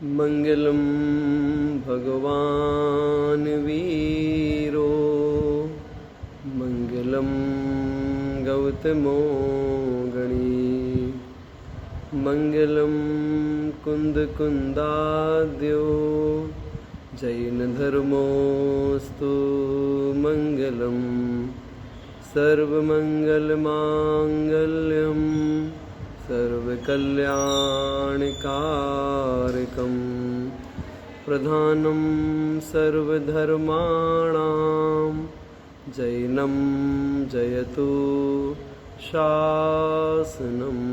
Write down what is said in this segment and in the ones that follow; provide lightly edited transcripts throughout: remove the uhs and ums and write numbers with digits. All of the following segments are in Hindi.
मंगलम भगवान वीरो मंगलम गौतमो गणी मंगलम कुंदकुंदाद्यो जैन धर्मोस्तु मंगलम सर्वमंगलमांगल्यम सर्वकल्याणकारकं प्रधानं सर्वधर्माणां जैनं जयतु शासनम्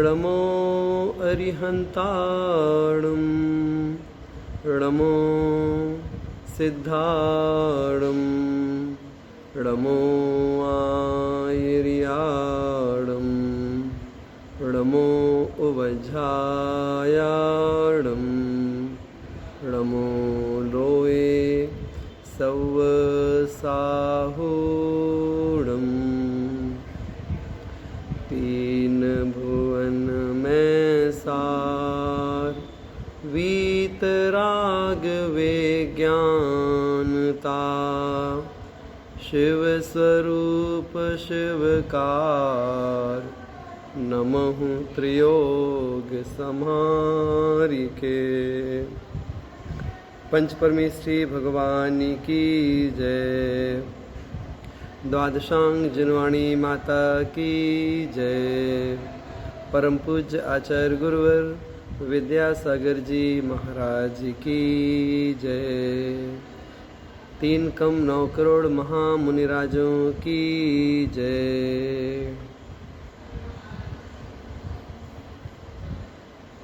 णमो अरिहन्ताणं णमो सिद्धाणं णमो आयर्याणं णमो उवझायाणं णमो लोये सवसाहूणं तीन भुवन में सार वीतराग विज्ञानता शिव स्वरूप शिवकार नमः त्रियोग समारिके पंच परमेश्वरी भगवान की जय। द्वादशांग जिनवाणी माता की जय। परम पूज्य आचार्य गुरुवर विद्यासागर जी महाराज की जय। 3,9 करोड़ महामुनिराजों की जय।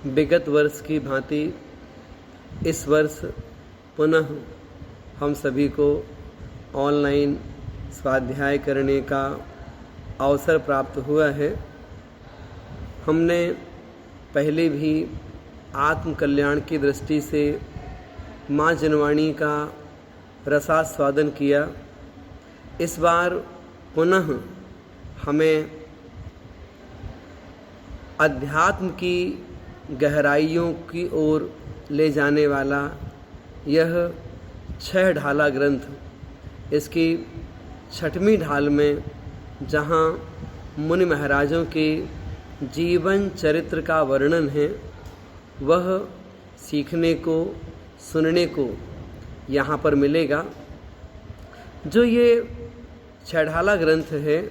विगत वर्ष की भांति इस वर्ष पुनः हम सभी को ऑनलाइन स्वाध्याय करने का अवसर प्राप्त हुआ है। हमने पहले भी आत्म कल्याण की दृष्टि से माँ जिनवाणी का रसास्वादन किया। इस बार पुनः हमें अध्यात्म की गहराइयों की ओर ले जाने वाला यह 6 ढाला ग्रंथ, इसकी 6वीं ढाल में जहाँ मुनि महाराजों के जीवन चरित्र का वर्णन है, वह सीखने को सुनने को यहाँ पर मिलेगा। जो ये 6 ढाला ग्रंथ है,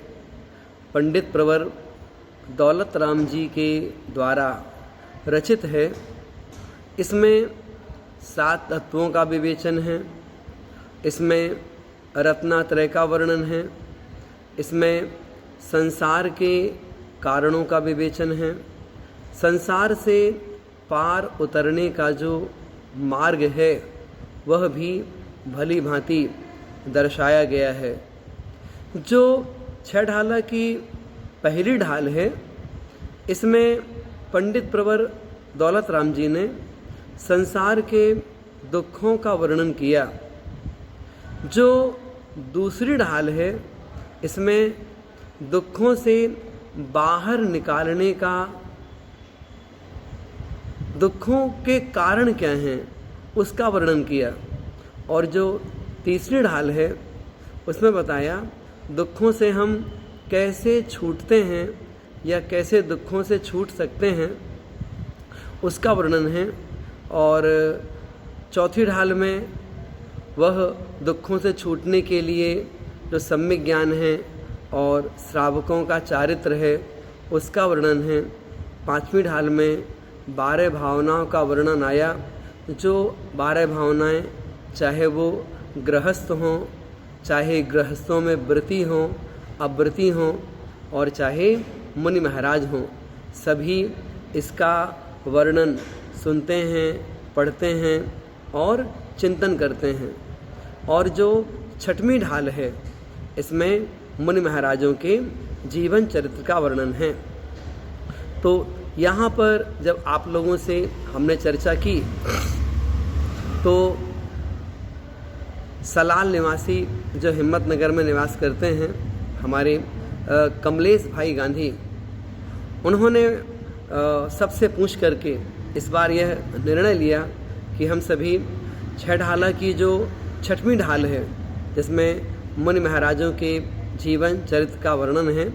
पंडित प्रवर दौलत राम जी के द्वारा रचित है। इसमें 7 तत्वों का विवेचन है, इसमें रत्नात्रय का वर्णन है, इसमें संसार के कारणों का विवेचन है, संसार से पार उतरने का जो मार्ग है वह भी भली भांति दर्शाया गया है। जो 6 ढाला की पहली ढाल है, इसमें पंडित प्रवर दौलत राम जी ने संसार के दुखों का वर्णन किया। जो दूसरी ढाल है, इसमें दुखों से बाहर निकालने का, दुखों के कारण क्या हैं उसका वर्णन किया। और जो तीसरी ढाल है, उसमें बताया दुखों से हम कैसे छूटते हैं या कैसे दुखों से छूट सकते हैं, उसका वर्णन है। और चौथी ढाल में वह दुखों से छूटने के लिए जो सम्यक ज्ञान है और श्रावकों का चारित्र है, उसका वर्णन है। 5वीं ढाल में 12 भावनाओं का वर्णन आया। जो 12 भावनाएं, चाहे वो गृहस्थ हों, चाहे गृहस्थों में वृत्ति हों, अवृत्ति हों, और चाहे मुनि महाराज हों, सभी इसका वर्णन सुनते हैं, पढ़ते हैं और चिंतन करते हैं। और जो 6वीं ढाल है, इसमें मुनि महाराजों के जीवन चरित्र का वर्णन है। तो यहाँ पर जब आप लोगों से हमने चर्चा की, तो सलाल निवासी जो हिम्मतनगर में निवास करते हैं, हमारे कमलेश भाई गांधी, उन्होंने सबसे पूछ करके इस बार यह निर्णय लिया कि हम सभी छह ढाला की जो छठवीं ढाल है, जिसमें मुनि महाराजों के जीवन चरित्र का वर्णन है,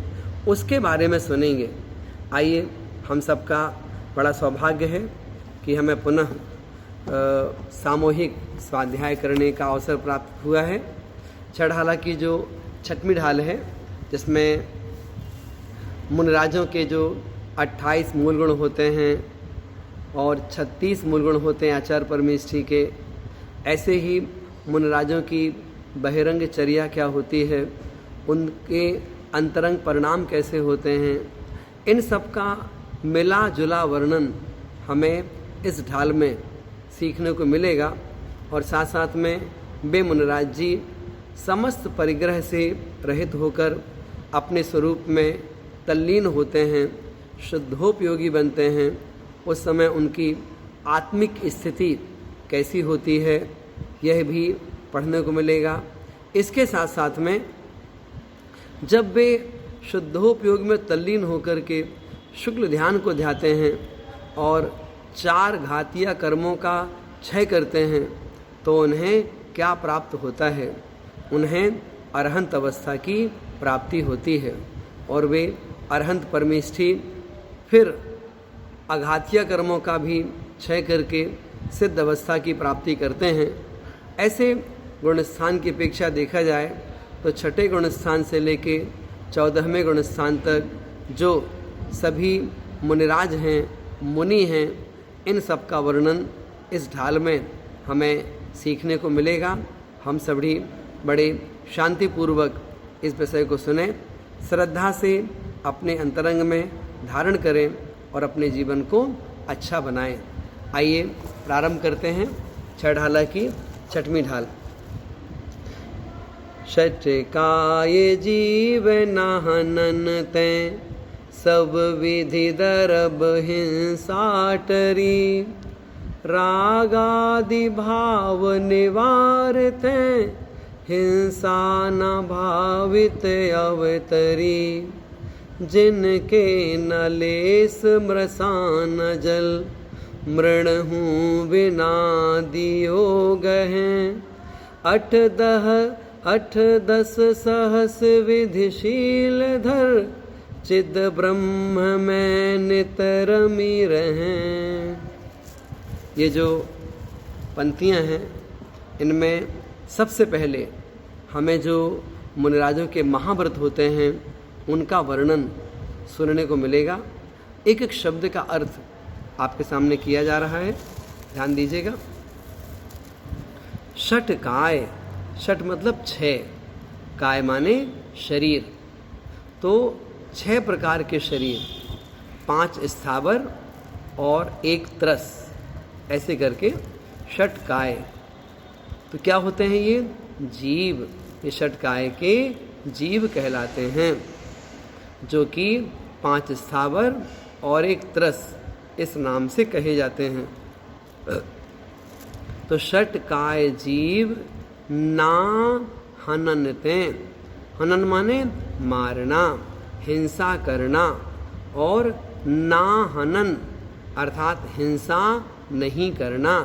उसके बारे में सुनेंगे। आइए, हम सबका बड़ा सौभाग्य है कि हमें पुनः सामूहिक स्वाध्याय करने का अवसर प्राप्त हुआ है। छह ढाला की जो छठवीं ढाल है, जिसमें मुनिराजों के जो 28 मूल गुण होते हैं और 36 मूल गुण होते हैं आचार्य परमेष्ठी के, ऐसे ही मुनिराजों की बहिरंग चर्या क्या होती है, उनके अंतरंग परिणाम कैसे होते हैं, इन सब का मिला जुला वर्णन हमें इस ढाल में सीखने को मिलेगा। और साथ साथ में वे मुनिराज जी समस्त परिग्रह से रहित होकर अपने स्वरूप में तल्लीन होते हैं, शुद्धोपयोगी बनते हैं। उस समय उनकी आत्मिक स्थिति कैसी होती है, यह भी पढ़ने को मिलेगा। इसके साथ साथ में जब वे शुद्धोपयोग में तल्लीन होकर के शुक्ल ध्यान को ध्याते हैं और 4 घातीय कर्मों का क्षय करते हैं, तो उन्हें क्या प्राप्त होता है? उन्हें अरहंत अवस्था की प्राप्ति होती है और वे अरहंत परमेष्ठी फिर अघातीय कर्मों का भी क्षय करके सिद्ध अवस्था की प्राप्ति करते हैं। ऐसे गुणस्थान की अपेक्षा देखा जाए तो छठे गुणस्थान से लेके 14वें गुणस्थान तक जो सभी मुनिराज हैं, मुनि हैं, इन सब का वर्णन इस ढाल में हमें सीखने को मिलेगा। हम सभी बड़े शांतिपूर्वक इस विषय को सुने, श्रद्धा से अपने अंतरंग में धारण करें और अपने जीवन को अच्छा बनाएं। आइए प्रारंभ करते हैं छह ढाला की छठवीं ढाल। षट काय जीव नाहनन तैं, सब विधि दरब हिंसाटरी, रागादि भाव निवारते, हिंसा न भावित अवतरी, जिनके न लेस मृषान जल, मृणहूँ बिना दियो गहें, 8-10 सहस विधिशील धर, चिद ब्रह्म में नितरमी रहें। ये जो पंक्तियाँ हैं, इनमें सबसे पहले हमें जो मुनिराजों के महाव्रत होते हैं उनका वर्णन सुनने को मिलेगा। एक एक शब्द का अर्थ आपके सामने किया जा रहा है, ध्यान दीजिएगा। षट काय, षट मतलब 6, काय माने शरीर। तो 6 प्रकार के शरीर, 5 स्थावर और 1 तरस, ऐसे करके षट काय। तो क्या होते हैं ये? जीव। ये षट काय के जीव कहलाते हैं, जो कि 5 स्थावर और 1 तरस इस नाम से कहे जाते हैं। तो षट काय जीव ना हननते, हनन माने मारना, हिंसा करना, और ना हनन अर्थात हिंसा नहीं करना,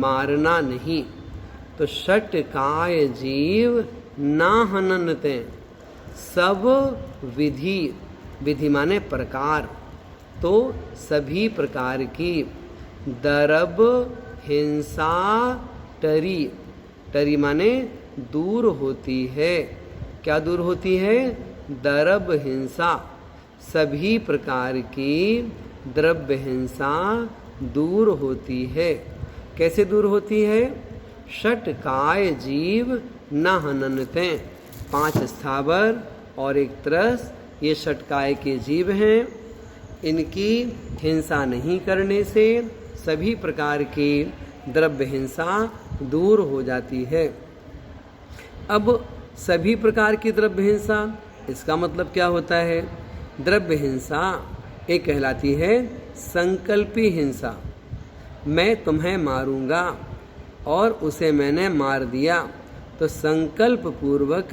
मारना नहीं। तो षट काय जीव ना हननते, सब विधि, विधि माने प्रकार, तो सभी प्रकार की, दरब हिंसा टरी, टरी माने दूर होती है। क्या दूर होती है? दरब हिंसा, सभी प्रकार की द्रव्य हिंसा दूर होती है। कैसे दूर होती है? षट काय जीव न हननते, 5 स्थावर और 1 तरस, ये षट काय के जीव हैं। इनकी हिंसा नहीं करने से सभी प्रकार की द्रव्य हिंसा दूर हो जाती है। अब सभी प्रकार की द्रव्य हिंसा, इसका मतलब क्या होता है? द्रव्य हिंसा एक कहलाती है संकल्पी हिंसा। मैं तुम्हें मारूंगा और उसे मैंने मार दिया, तो संकल्प पूर्वक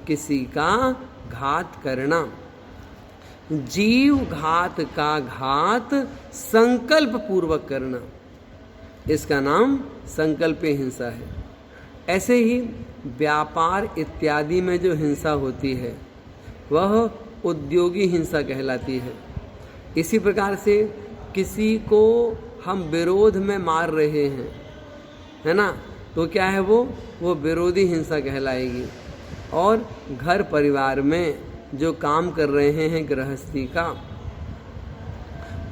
किसी का घात करना। जीव घात का घात संकल्प पूर्वक करना, इसका नाम संकल्प हिंसा है। ऐसे ही व्यापार इत्यादि में जो हिंसा होती है वह उद्योगी हिंसा कहलाती है। इसी प्रकार से किसी को हम विरोध में मार रहे हैं, है ना, तो क्या है वो विरोधी हिंसा कहलाएगी। और घर परिवार में जो काम कर रहे हैं गृहस्थी का,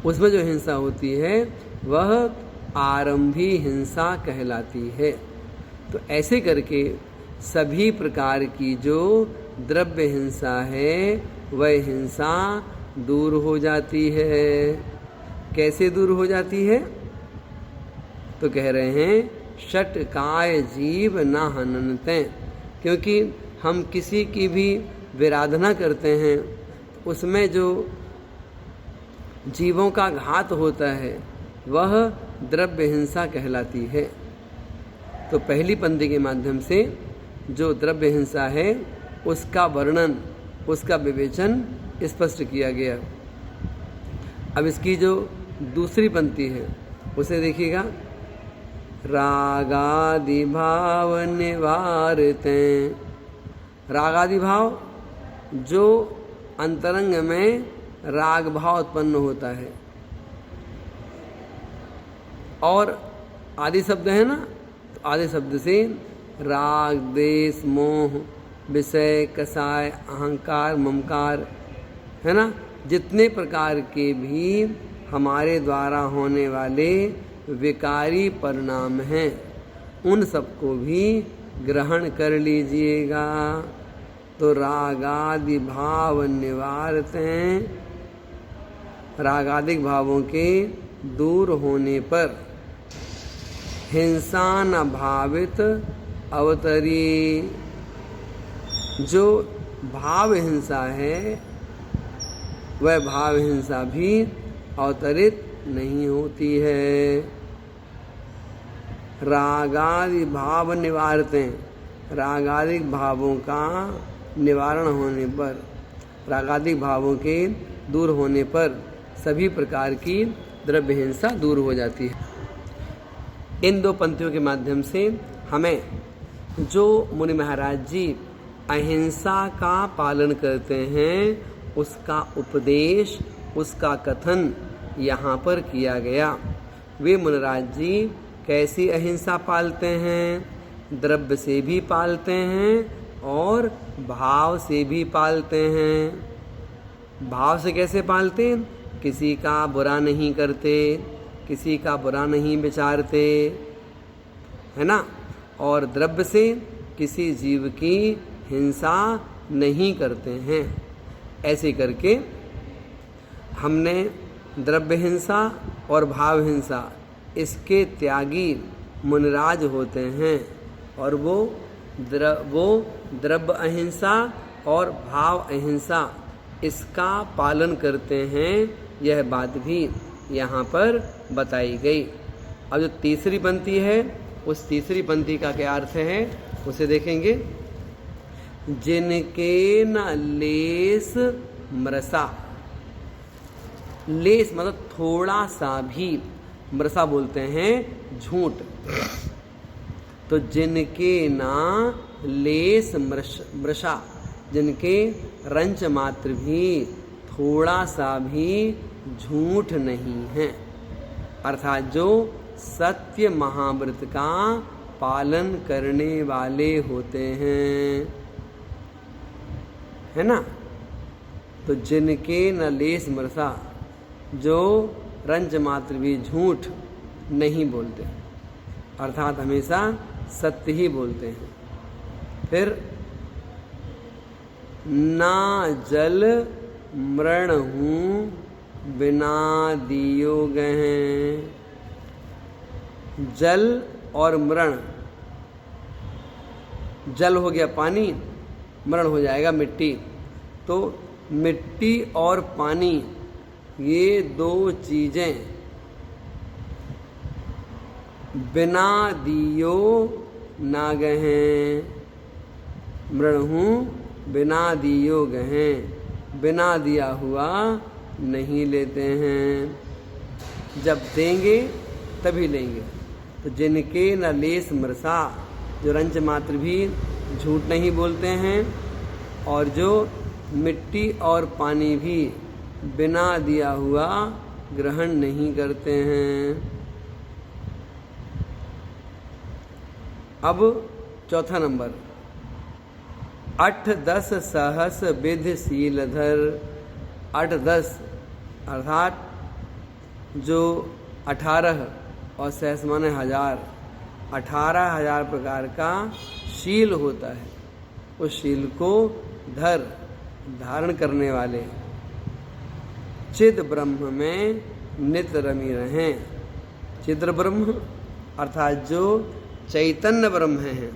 उसमें जो हिंसा होती है वह आरंभी हिंसा कहलाती है। तो ऐसे करके सभी प्रकार की जो द्रव्य हिंसा है वह हिंसा दूर हो जाती है। कैसे दूर हो जाती है? तो कह रहे हैं षटकाय जीव न हननते, क्योंकि हम किसी की भी विराधना करते हैं उसमें जो जीवों का घात होता है वह द्रव्य हिंसा कहलाती है। तो पहली पंक्ति के माध्यम से जो द्रव्य हिंसा है उसका वर्णन, उसका विवेचन स्पष्ट किया गया। अब इसकी जो दूसरी पंक्ति है उसे देखिएगा। रागादि भाव निवारते, रागादि भाव जो अंतरंग में राग भाव उत्पन्न होता है, और आदि शब्द है ना, तो आदि शब्द से राग, देश, मोह, विषय, कसाय, अहंकार, ममकार, है ना, जितने प्रकार के भी हमारे द्वारा होने वाले विकारी परिणाम हैं उन सबको भी ग्रहण कर लीजिएगा। तो रागादि भाव निवारते हैं, रागादिक भावों के दूर होने पर हिंसा न भावित अवतरी, जो भाव हिंसा है वह भाव हिंसा भी अवतरित नहीं होती है। रागादि भाव निवारते हैं, रागादिक भावों का निवारण होने पर, रागादिक भावों के दूर होने पर सभी प्रकार की द्रव्य हिंसा दूर हो जाती है। इन दो पंक्तियों के माध्यम से हमें जो मुनि महाराज जी अहिंसा का पालन करते हैं उसका उपदेश, उसका कथन यहाँ पर किया गया। वे मुनिराज जी कैसी अहिंसा पालते हैं? द्रव्य से भी पालते हैं और भाव से भी पालते हैं। भाव से कैसे पालते हैं? किसी का बुरा नहीं करते, किसी का बुरा नहीं विचारते, है ना, और द्रव्य से किसी जीव की हिंसा नहीं करते हैं। ऐसे करके हमने द्रव्य हिंसा और भाव हिंसा इसके त्यागी मुनिराज होते हैं, और वो द्रव्य अहिंसा और भाव अहिंसा इसका पालन करते हैं। यह बात भी यहाँ पर बताई गई। अब जो तीसरी पंक्ति है उस तीसरी पंक्ति का क्या अर्थ है उसे देखेंगे। जिनके न लेस मृषा, लेस मतलब थोड़ा सा भी, मृषा बोलते हैं झूठ, तो जिनके ना लेस मृषा, जिनके रंच मात्र भी थोड़ा सा भी झूठ नहीं है, अर्थात जो सत्य महाव्रत का पालन करने वाले होते हैं, है ना। तो जिनके न लेस मृषा, जो रंच मात्र भी झूठ नहीं बोलते, अर्थात हमेशा सत्य ही बोलते हैं। फिर ना जल मृण हूँ बिना दियो गए, जल और मृण, जल हो गया पानी, मृण हो जाएगा मिट्टी। तो मिट्टी और पानी ये दो चीज़ें बिना दियो ना गहें, मृण हूँ बिना दियो गहें, बिना दिया हुआ नहीं लेते हैं। जब देंगे तभी लेंगे। तो जिनके न लेस मृषा, जो रंच मात्र भी झूठ नहीं बोलते हैं, और जो मिट्टी और पानी भी बिना दिया हुआ ग्रहण नहीं करते हैं। अब चौथा नंबर, 8-10 सहस विधि शीलधर। 8-10 अर्थात जो 18 और सहस माने 1000, 18,000 प्रकार का शील होता है, उस शील को धारण करने वाले चिद ब्रह्म में नित रमी रहें। चिद ब्रह्म अर्थात जो चैतन्य ब्रह्म है,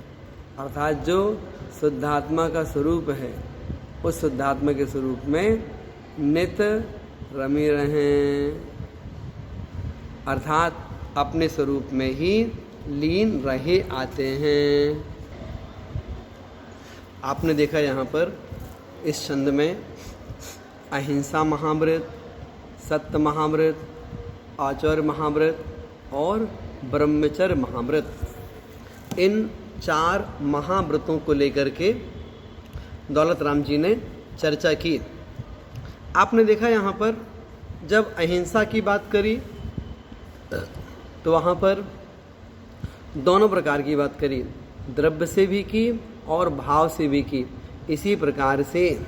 अर्थात जो शुद्धात्मा का स्वरूप है, उस शुद्धात्मा के स्वरूप में नित रमी रहें, अर्थात अपने स्वरूप में ही लीन रहे आते हैं। आपने देखा यहाँ पर इस छंद में अहिंसा महाव्रत, सत्य महाव्रत, आचौर्य महाव्रत और ब्रह्मचर्य महाव्रत, इन 4 महाव्रतों को लेकर के दौलत राम जी ने चर्चा की। आपने देखा यहाँ पर जब अहिंसा की बात करी तो वहाँ पर दोनों प्रकार की बात करी, द्रव्य से भी की और भाव से भी की। इसी प्रकार से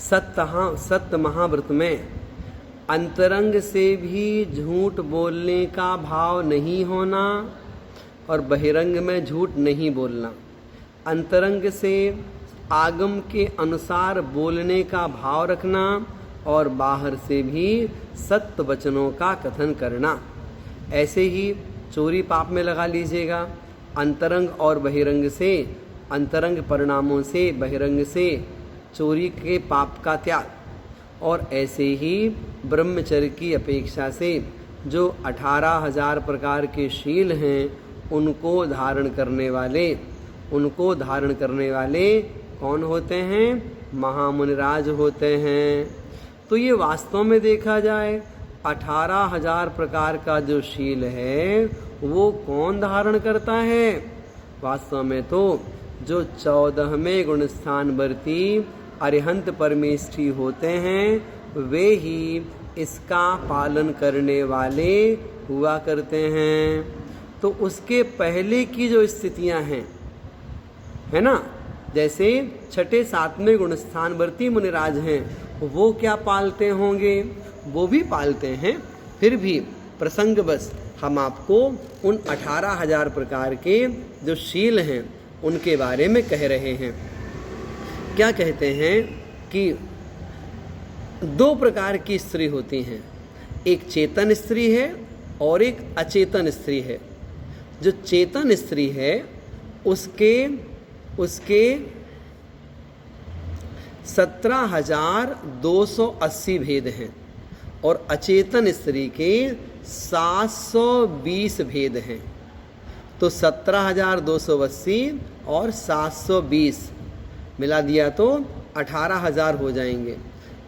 सत्य महाव्रत में अंतरंग से भी झूठ बोलने का भाव नहीं होना और बहिरंग में झूठ नहीं बोलना, अंतरंग से आगम के अनुसार बोलने का भाव रखना और बाहर से भी सत्य वचनों का कथन करना। ऐसे ही चोरी पाप में लगा लीजिएगा, अंतरंग और बहिरंग से, अंतरंग परिणामों से बहिरंग से चोरी के पाप का त्याग, और ऐसे ही ब्रह्मचर्य की अपेक्षा से जो 18,000 प्रकार के शील हैं उनको धारण करने वाले कौन होते हैं? महामुनिराज होते हैं। तो ये वास्तव में देखा जाए 18,000 प्रकार का जो शील है वो कौन धारण करता है? वास्तव में तो जो 14वें गुण स्थान वर्ती अरिहंत परमेष्ठी होते हैं वे ही इसका पालन करने वाले हुआ करते हैं। तो उसके पहले की जो स्थितियां हैं, है ना, जैसे 6, 7वें गुण स्थान वर्ती मुनिराज हैं, वो क्या पालते होंगे? वो भी पालते हैं। फिर भी प्रसंगवश हम आपको उन 18,000 प्रकार के जो शील हैं उनके बारे में कह रहे हैं। क्या कहते हैं कि 2 प्रकार की स्त्री होती हैं, एक चेतन स्त्री है और एक अचेतन स्त्री है। जो चेतन स्त्री है उसके 17,280 भेद हैं और अचेतन स्त्री के 720 भेद हैं। तो 17,280 और 720 मिला दिया तो 18,000 हो जाएंगे।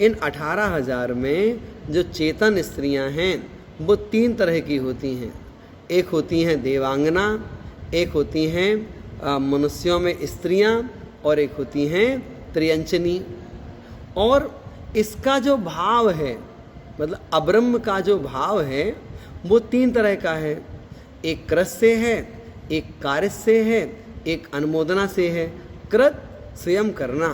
इन 18,000 में जो चेतन स्त्रियां हैं वो 3 तरह की होती हैं। एक होती हैं देवांगना, एक होती हैं मनुष्यों में स्त्रियां, और एक होती हैं त्रियंचनी। और इसका जो भाव है, मतलब अब्रह्म का जो भाव है वो 3 तरह का है। एक कृत से है, एक कार्य से है, एक अनुमोदना से है। कृत स्वयं करना,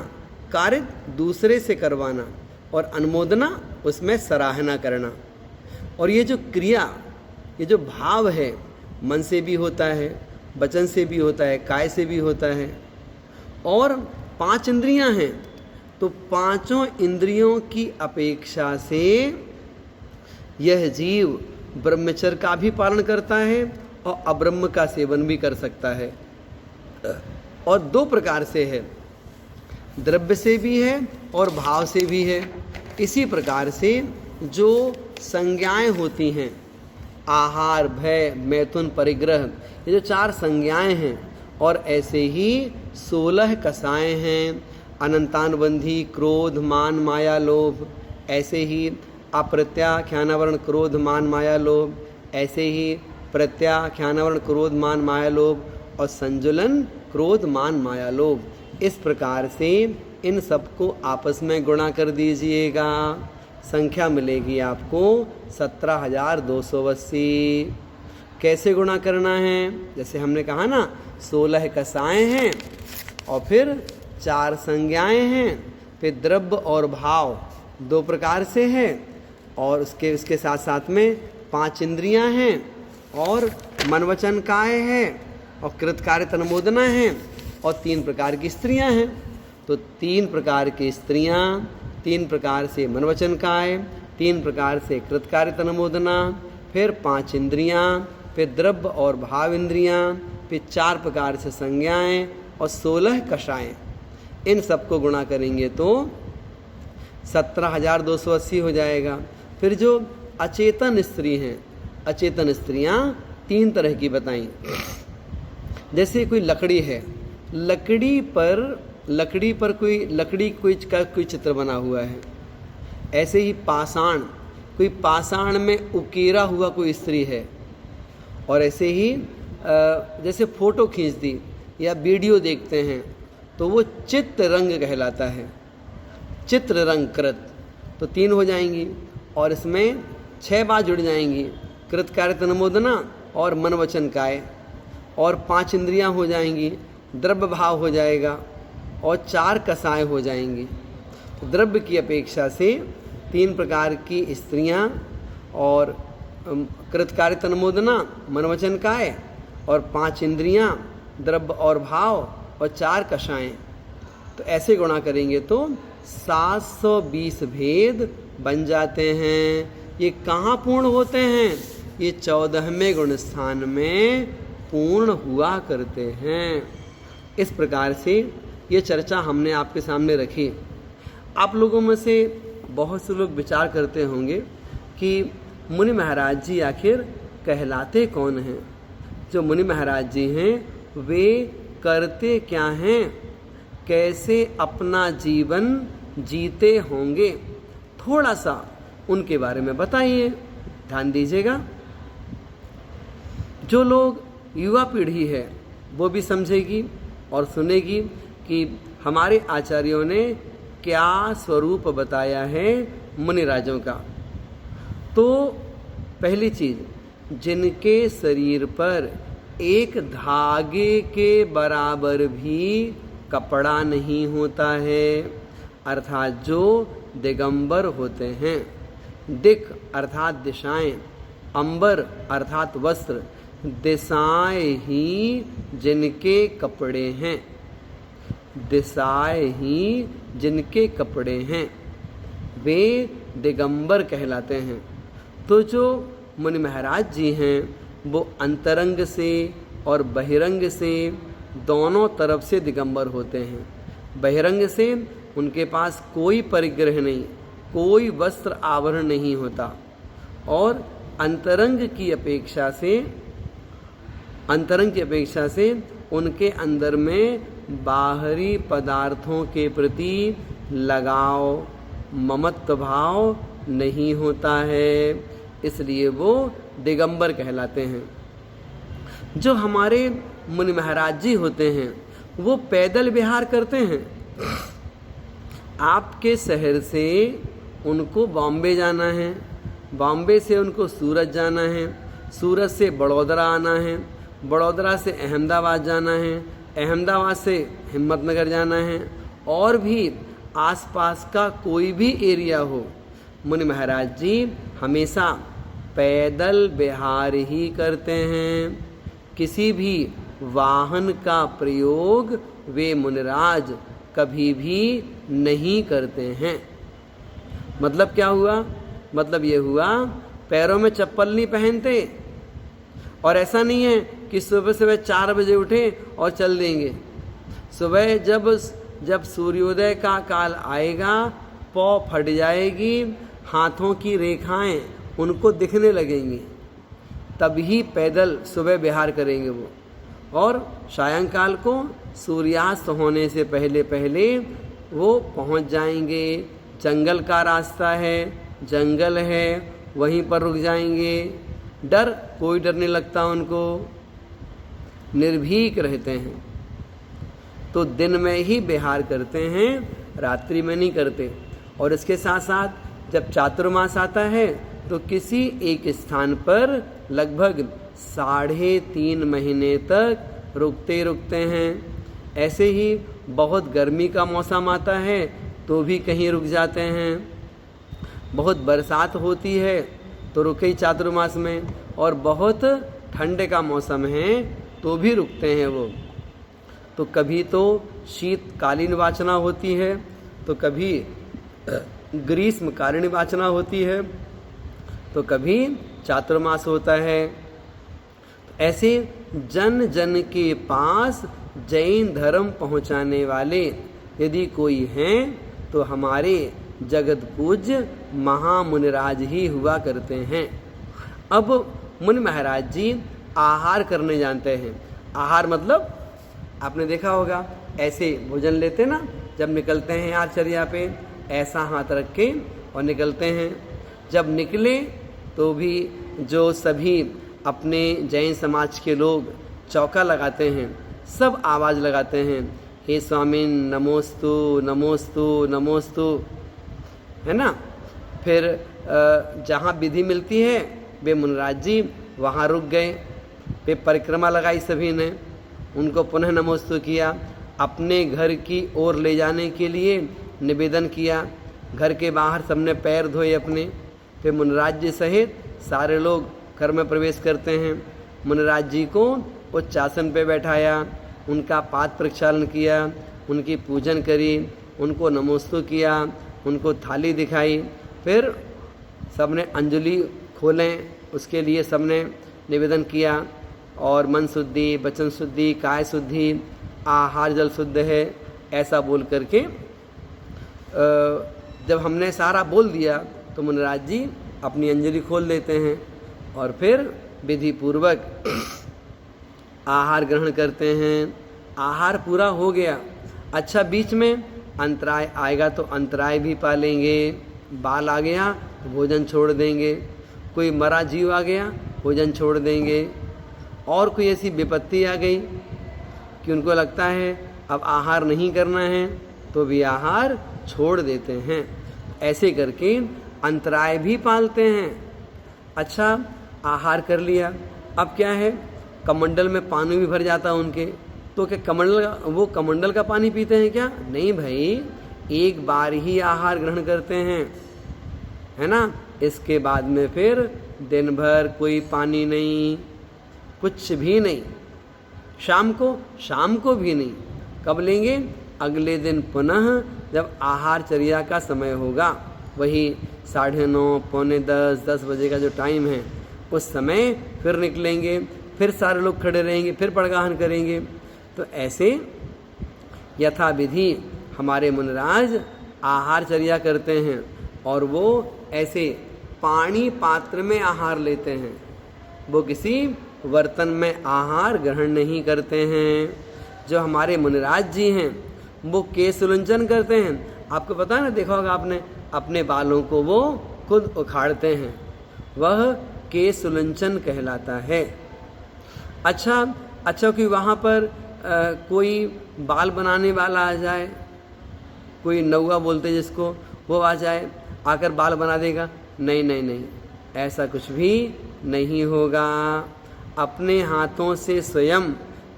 कार्य दूसरे से करवाना, और अनुमोदना उसमें सराहना करना। और ये जो क्रिया, ये जो भाव है, मन से भी होता है, वचन से भी होता है, काय से भी होता है। और 5 इंद्रियां हैं, तो 5 इंद्रियों की अपेक्षा से यह जीव ब्रह्मचर्य का भी पालन करता है और अब्रह्म का सेवन भी कर सकता है। और 2 प्रकार से है, द्रव्य से भी है और भाव से भी है। इसी प्रकार से जो संज्ञाएं होती हैं, आहार, भय, मैथुन, परिग्रह, ये जो 4 संज्ञाएं हैं, और ऐसे ही 16 कसाएं हैं, अनंतानुबंधी क्रोध मान माया लोभ, ऐसे ही अप्रत्याख्यानावरण क्रोध मान माया लोभ, ऐसे ही प्रत्याख्यानावरण क्रोध मान माया लोभ और संजुलन क्रोध मान माया लोभ। इस प्रकार से इन सबको आपस में गुणा कर दीजिएगा, संख्या मिलेगी आपको 17,280। कैसे गुणा करना है? जैसे हमने कहा ना, 16 कसाएँ हैं और फिर 4 संज्ञाएँ हैं, फिर द्रव्य और भाव 2 प्रकार से है, और उसके साथ साथ में 5 इंद्रियां हैं और मन वचन काय है और कृतकार्य तन्मोदना है और 3 प्रकार की स्त्रियां हैं। तो 3 प्रकार की स्त्रियां, 3 प्रकार से मन वचन काय, 3 प्रकार से कृतकार्य तन्मोदना, फिर 5 इंद्रियां, फिर द्रव्य और भाव इंद्रियां, फिर 4 प्रकार से संज्ञाएं और 16 कषाएं। इन सबको गुणा करेंगे तो 17,280 हो जाएगा। फिर जो अचेतन स्त्री हैं, अचेतन स्त्रियां 3 तरह की बताई। जैसे कोई लकड़ी है, लकड़ी पर कोई चित्र बना हुआ है। ऐसे ही कोई पाषाण में उकेरा हुआ कोई स्त्री है। और ऐसे ही जैसे फोटो खींच दी या वीडियो देखते हैं तो वो चित्र रंग कहलाता है, चित्र रंग कृत। तो 3 हो जाएंगी और इसमें 6 बात जुड़ जाएंगी, कृत कार्य तन्मोदना और मन वचन काय, और 5 इंद्रियां हो जाएंगी, द्रव्य भाव हो जाएगा और 4 कसाएं हो जाएंगी। तो द्रव्य की अपेक्षा से 3 प्रकार की स्त्रियां और कृतकार्य तन्मोदना, मन वचन काय और 5 इंद्रियां, द्रव्य और भाव और 4 कषाएं। तो ऐसे गुणा करेंगे तो 720 भेद बन जाते हैं। ये कहाँ पूर्ण होते हैं? ये 14वें गुण स्थान में पूर्ण हुआ करते हैं। इस प्रकार से ये चर्चा हमने आपके सामने रखी। आप लोगों में से बहुत से लोग विचार करते होंगे कि मुनि महाराज जी आखिर कहलाते कौन हैं? जो मुनि महाराज जी हैं वे करते क्या हैं? कैसे अपना जीवन जीते होंगे? थोड़ा सा उनके बारे में बताइए, ध्यान दीजिएगा। जो लोग युवा पीढ़ी है वो भी समझेगी और सुनेगी कि हमारे आचार्यों ने क्या स्वरूप बताया है मुनिराजों का। तो पहली चीज, जिनके शरीर पर एक धागे के बराबर भी कपड़ा नहीं होता है, अर्थात जो दिगंबर होते हैं। दिक् अर्थात दिशाएं, अंबर अर्थात वस्त्र, दिशाएं ही जिनके कपड़े हैं, दिशाएं ही जिनके कपड़े हैं वे दिगंबर कहलाते हैं। तो जो मुनि महाराज जी हैं वो अंतरंग से और बहिरंग से दोनों तरफ से दिगंबर होते हैं। बहिरंग से उनके पास कोई परिग्रह नहीं, कोई वस्त्र आवरण नहीं होता, और अंतरंग की अपेक्षा से उनके अंदर में बाहरी पदार्थों के प्रति लगाव, ममत्व भाव नहीं होता है, इसलिए वो दिगंबर कहलाते हैं। जो हमारे मुनि महाराज जी होते हैं वो पैदल विहार करते हैं। आपके शहर से उनको बॉम्बे जाना है, बॉम्बे से उनको सूरत जाना है, सूरत से बड़ौदरा आना है, बड़ौदरा से अहमदाबाद जाना है, अहमदाबाद से हिम्मतनगर जाना है, और भी आसपास का कोई भी एरिया हो, मुनि महाराज जी हमेशा पैदल विहार ही करते हैं। किसी भी वाहन का प्रयोग वे मुनिराज कभी भी नहीं करते हैं। मतलब क्या हुआ? मतलब ये हुआ पैरों में चप्पल नहीं पहनते, और ऐसा नहीं है कि सुबह 4 बजे उठे और चल देंगे। सुबह जब सूर्योदय का काल आएगा, पौ फट जाएगी, हाथों की रेखाएं उनको दिखने लगेंगी, तभी पैदल सुबह विहार करेंगे वो। और सायंकाल को सूर्यास्त होने से पहले वो पहुंच जाएंगे। जंगल का रास्ता है, जंगल है, वहीं पर रुक जाएंगे। डर, कोई डर नहीं लगता उनको, निर्भीक रहते हैं। तो दिन में ही विहार करते हैं, रात्रि में नहीं करते। और इसके साथ साथ जब चातुर्मास आता है तो किसी एक स्थान पर लगभग 3.5 महीने तक रुकते हैं। ऐसे ही बहुत गर्मी का मौसम आता है तो भी कहीं रुक जाते हैं। बहुत बरसात होती है तो रुके ही चातुर्मास में, और बहुत ठंड का मौसम है तो भी रुकते हैं वो। तो कभी तो शीतकालीन वाचना होती है, तो कभी ग्रीष्मकालीन वाचना होती है, तो कभी चातुर्मास होता है। ऐसे जन जन के पास जैन धर्म पहुंचाने वाले यदि कोई हैं तो हमारे जगत पूज्य महामुनिराज ही हुआ करते हैं। अब मुनि महाराज जी आहार करने जानते हैं। आहार मतलब आपने देखा होगा, ऐसे भोजन लेते ना, जब निकलते हैं आचर्या पे ऐसा हाथ रख के और निकलते हैं। जब निकले तो भी जो सभी अपने जैन समाज के लोग चौका लगाते हैं, सब आवाज़ लगाते हैं, हे स्वामी नमोस्तु नमोस्तु नमोस्तु, है ना। फिर जहाँ विधि मिलती है वे मुनिराज जी वहाँ रुक गए। वे परिक्रमा लगाई, सभी ने उनको पुनः नमोस्तु किया, अपने घर की ओर ले जाने के लिए निवेदन किया। घर के बाहर सबने पैर धोए अपने। फिर मुनिराज जी सहित सारे लोग घर में प्रवेश करते हैं। मुनिराज जी को उच्च आसन पे बैठाया, उनका पाद प्रक्षालन किया, उनकी पूजन करी, उनको नमोस्तु किया, उनको थाली दिखाई। फिर सबने अंजलि खोलें, उसके लिए सबने निवेदन किया, और मन शुद्धि, वचन शुद्धि, काय शुद्धि, आहार जल शुद्ध है, ऐसा बोल करके जब हमने सारा बोल दिया तो मुनिराज जी अपनी अंजलि खोल देते हैं और फिर विधि पूर्वक आहार ग्रहण करते हैं। आहार पूरा हो गया। अच्छा, बीच में अंतराय आएगा तो अंतराय भी पालेंगे। बाल आ गया तो भोजन छोड़ देंगे, कोई मरा जीव आ गया भोजन छोड़ देंगे, और कोई ऐसी विपत्ति आ गई कि उनको लगता है अब आहार नहीं करना है तो भी आहार छोड़ देते हैं। ऐसे करके अंतराय भी पालते हैं। अच्छा, आहार कर लिया, अब क्या है, कमंडल में पानी भी भर जाता है उनके, तो क्या वो कमंडल का पानी पीते हैं क्या? नहीं भाई, एक बार ही आहार ग्रहण करते हैं, है ना। इसके बाद में फिर दिन भर कोई पानी नहीं, कुछ भी नहीं। शाम को भी नहीं। कब लेंगे? अगले दिन पुनः जब आहारचर्या का समय होगा, वही 9:30, 9:45, 10 बजे का जो टाइम है, उस समय फिर निकलेंगे। फिर सारे लोग खड़े रहेंगे, फिर पड़गाहन करेंगे। तो ऐसे यथाविधि हमारे मुनिराज आहारचर्या करते हैं, और वो ऐसे पानी पात्र में आहार लेते हैं, वो किसी बर्तन में आहार ग्रहण नहीं करते हैं। जो हमारे मुनिराज जी हैं वो केश उलंघन करते हैं। आपको पता है ना, देखा होगा आपने, अपने बालों को वो खुद उखाड़ते हैं, वह केश उलंघन कहलाता है। अच्छा कि वहाँ पर कोई बाल बनाने वाला आ जाए, कोई नौआ बोलते जिसको, वो आ जाए, आकर बाल बना देगा, नहीं, ऐसा कुछ भी नहीं होगा। अपने हाथों से स्वयं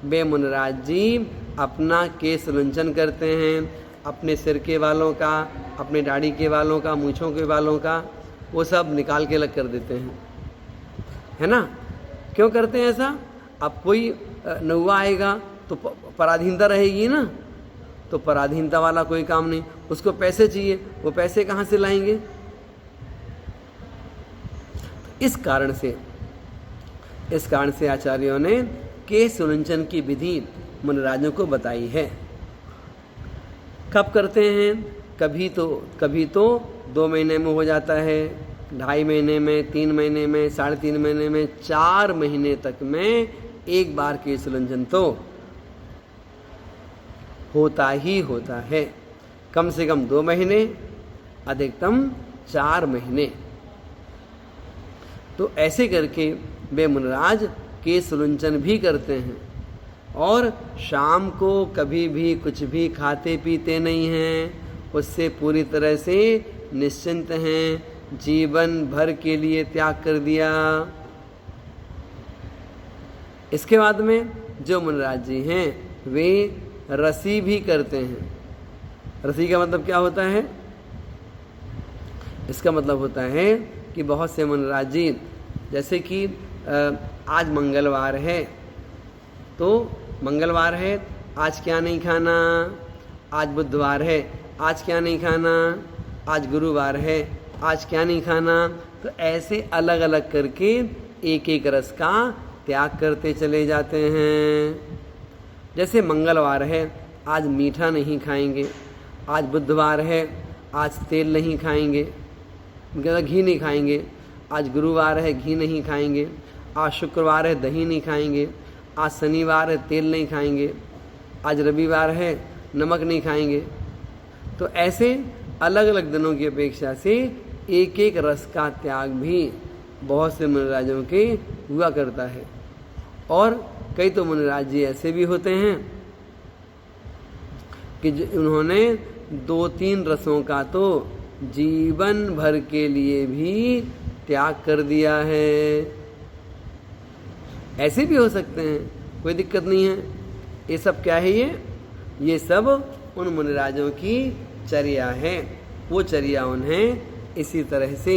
वे मुनिराज जी अपना केश उलंघन करते हैं, अपने सिर के बालों का, अपने दाढ़ी के बालों का, मूँछों के बालों का, वो सब निकाल के अलग कर देते हैं, है ना। क्यों करते हैं ऐसा? अब कोई नौआ आएगा तो पराधीनता रहेगी ना, तो पराधीनता वाला कोई काम नहीं, उसको पैसे चाहिए, वो पैसे कहाँ से लाएंगे? इस कारण से आचार्यों ने केश उलंघन की विधि मुनिराजों को बताई है। कब करते हैं? कभी तो 2 महीने में हो जाता है, 2.5 महीने में, 3 महीने में, 3.5 महीने में, 4 महीने तक में एक बार केश उलंघन तो होता ही होता है। कम से कम 2 महीने, अधिकतम 4 महीने। तो ऐसे करके वे मुनिराज केश रुंचन भी करते हैं और शाम को कभी भी कुछ भी खाते पीते नहीं हैं, उससे पूरी तरह से निश्चिंत हैं, जीवन भर के लिए त्याग कर दिया। इसके बाद में जो मुनिराज जी हैं वे रसी भी करते हैं। रसी का मतलब क्या होता है? इसका मतलब होता है कि बहुत से मुनिराज जी, जैसे कि आज मंगलवार है तो मंगलवार है, आज क्या नहीं खाना, आज बुधवार है, आज क्या नहीं खाना, आज गुरुवार है, आज क्या नहीं खाना। तो ऐसे अलग अलग करके एक एक रस का त्याग करते चले जाते हैं। जैसे मंगलवार है, आज मीठा नहीं खाएंगे, आज बुधवार है, आज तेल नहीं खाएंगे, घी नहीं खाएंगे, आज गुरुवार है, घी नहीं खाएंगे, आज शुक्रवार है, दही नहीं खाएंगे, आज शनिवार है, तेल नहीं खाएंगे, आज रविवार है, नमक नहीं खाएंगे। तो ऐसे अलग अलग दिनों की अपेक्षा से एक एक रस का त्याग भी बहुत से मुनिराजों के हुआ करता है। और कई तो मुनिराज जी ऐसे भी होते हैं कि उन्होंने 2-3 रसों का तो जीवन भर के लिए भी त्याग कर दिया है। ऐसे भी हो सकते हैं, कोई दिक्कत नहीं है। ये सब क्या है? ये सब उन मुनिराजों की चर्या है। वो चर्या उन्हें इसी तरह से